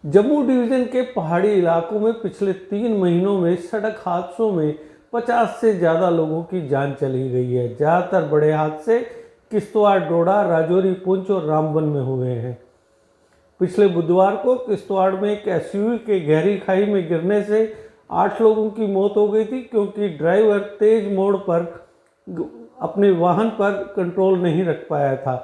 Jammu division के पहाड़ी इलाकों में पिछले 3 महीनों में सड़क हादसों में 50 से ज़्यादा लोगों की जान चली गई है। ज़्यादातर बड़े हादसे किश्तवाड़, डोडा, राजौरी, पुंछ और रामबन में हुए हैं। पिछले बुधवार को किश्तवाड़ में एक एसयूवी के गहरी खाई में गिरने से 8 लोगों की मौत हो गई थी, क्योंकि ड्राइवर तेज मोड़ पर अपने वाहन पर कंट्रोल नहीं रख पाया था।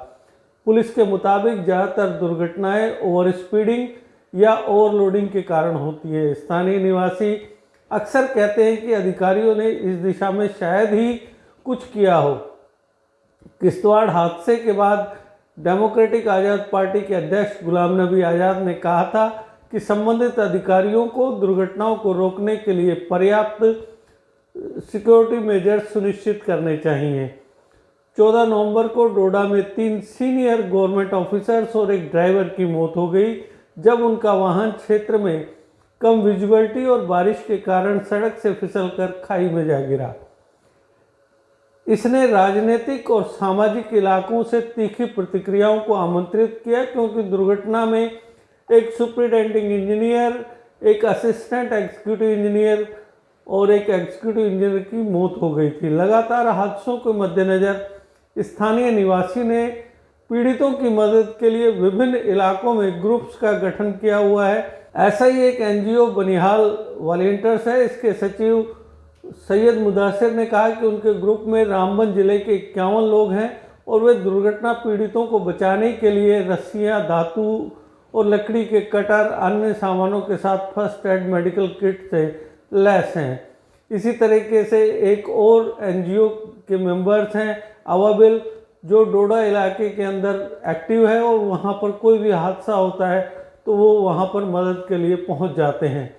पुलिस के मुताबिक ज़्यादातर दुर्घटनाएं ओवर स्पीडिंग या ओवरलोडिंग के कारण होती है। स्थानीय निवासी अक्सर कहते हैं कि अधिकारियों ने इस दिशा में शायद ही कुछ किया हो। किश्तवाड़ हादसे के बाद डेमोक्रेटिक आज़ाद पार्टी के अध्यक्ष गुलाम नबी आज़ाद ने कहा था कि संबंधित अधिकारियों को दुर्घटनाओं को रोकने के लिए पर्याप्त सिक्योरिटी मेजर्स सुनिश्चित करने चाहिए। 14 नवंबर को डोडा में 3 सीनियर गवर्नमेंट ऑफिसर्स और एक ड्राइवर की मौत हो गई, जब उनका वाहन क्षेत्र में कम विजिबिलिटी और बारिश के कारण सड़क से फिसलकर खाई में जा गिरा। इसने राजनीतिक और सामाजिक इलाकों से तीखी प्रतिक्रियाओं को आमंत्रित किया, क्योंकि दुर्घटना में एक सुपरिटेंडिंग इंजीनियर, एक असिस्टेंट एग्जीक्यूटिव इंजीनियर और एक एग्जीक्यूटिव इंजीनियर की मौत हो गई थी। लगातार हादसों के मद्देनज़र स्थानीय निवासी ने पीड़ितों की मदद के लिए विभिन्न इलाकों में ग्रुप्स का गठन किया हुआ है। ऐसा ही एक एनजीओ बनिहाल वॉलंटियर्स है। इसके सचिव सैयद मुदासिर ने कहा कि उनके ग्रुप में रामबन जिले के 51 लोग हैं और वे दुर्घटना पीड़ितों को बचाने के लिए रस्सियां, धातु और लकड़ी के कटर, अन्य सामानों के साथ फर्स्ट एड मेडिकल किट से लैस हैं। इसी तरीके से एक और एनजीओ के मेंबर्स हैं अवाबिल, जो डोडा इलाके के अंदर एक्टिव है और वहाँ पर कोई भी हादसा होता है तो वो वहाँ पर मदद के लिए पहुँच जाते हैं।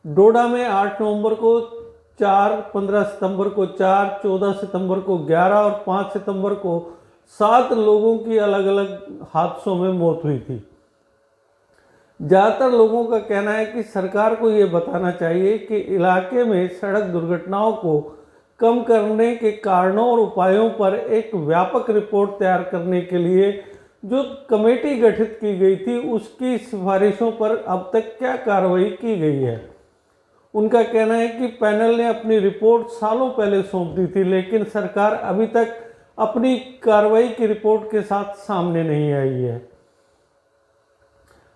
डोडा में 8 नवंबर को 4, 15 सितंबर को 4, 14 सितंबर को 11 और 5 सितंबर को 7 लोगों की अलग अलग हादसों में मौत हुई थी। ज़्यादातर लोगों का कहना है कि सरकार को ये बताना चाहिए कि इलाके में सड़क दुर्घटनाओं को कम करने के कारणों और उपायों पर एक व्यापक रिपोर्ट तैयार करने के लिए जो कमेटी गठित की गई थी, उसकी सिफारिशों पर अब तक क्या कार्रवाई की गई है। उनका कहना है कि पैनल ने अपनी रिपोर्ट सालों पहले सौंप दी थी, लेकिन सरकार अभी तक अपनी कार्रवाई की रिपोर्ट के साथ सामने नहीं आई है।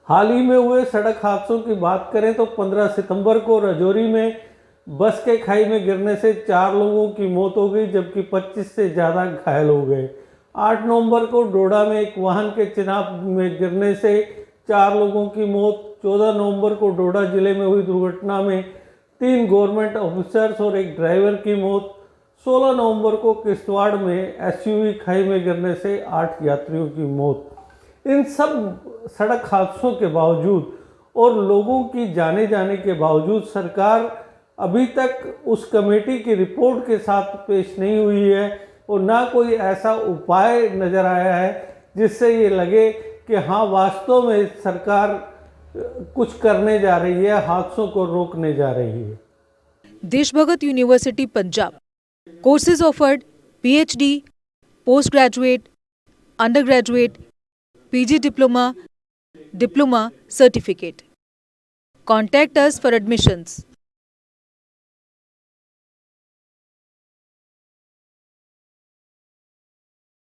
हाल ही में हुए सड़क हादसों की बात करें तो 15 सितंबर को राजौरी में बस के खाई में गिरने से 4 लोगों की मौत हो गई, जबकि 25 से ज़्यादा घायल हो गए। 8 नवंबर को डोडा में एक वाहन के चिनाब में गिरने से 4 लोगों की मौत। 14 नवंबर को डोडा जिले में हुई दुर्घटना में 3 गवर्नमेंट ऑफिसर्स और एक ड्राइवर की मौत। 16 नवंबर को किश्तवाड़ में एसयूवी खाई में गिरने से 8 यात्रियों की मौत। इन सब सड़क हादसों के बावजूद और लोगों की जाने के बावजूद सरकार अभी तक उस कमेटी की रिपोर्ट के साथ पेश नहीं हुई है और ना कोई ऐसा उपाय नज़र आया है जिससे ये लगे कि हाँ, वास्तव में सरकार कुछ करने जा रही है, हादसों को रोकने जा रही है। Deshbhagat university Punjab courses offered PhD, post graduate, under graduate, PG diploma, certificate. Contact us for admissions.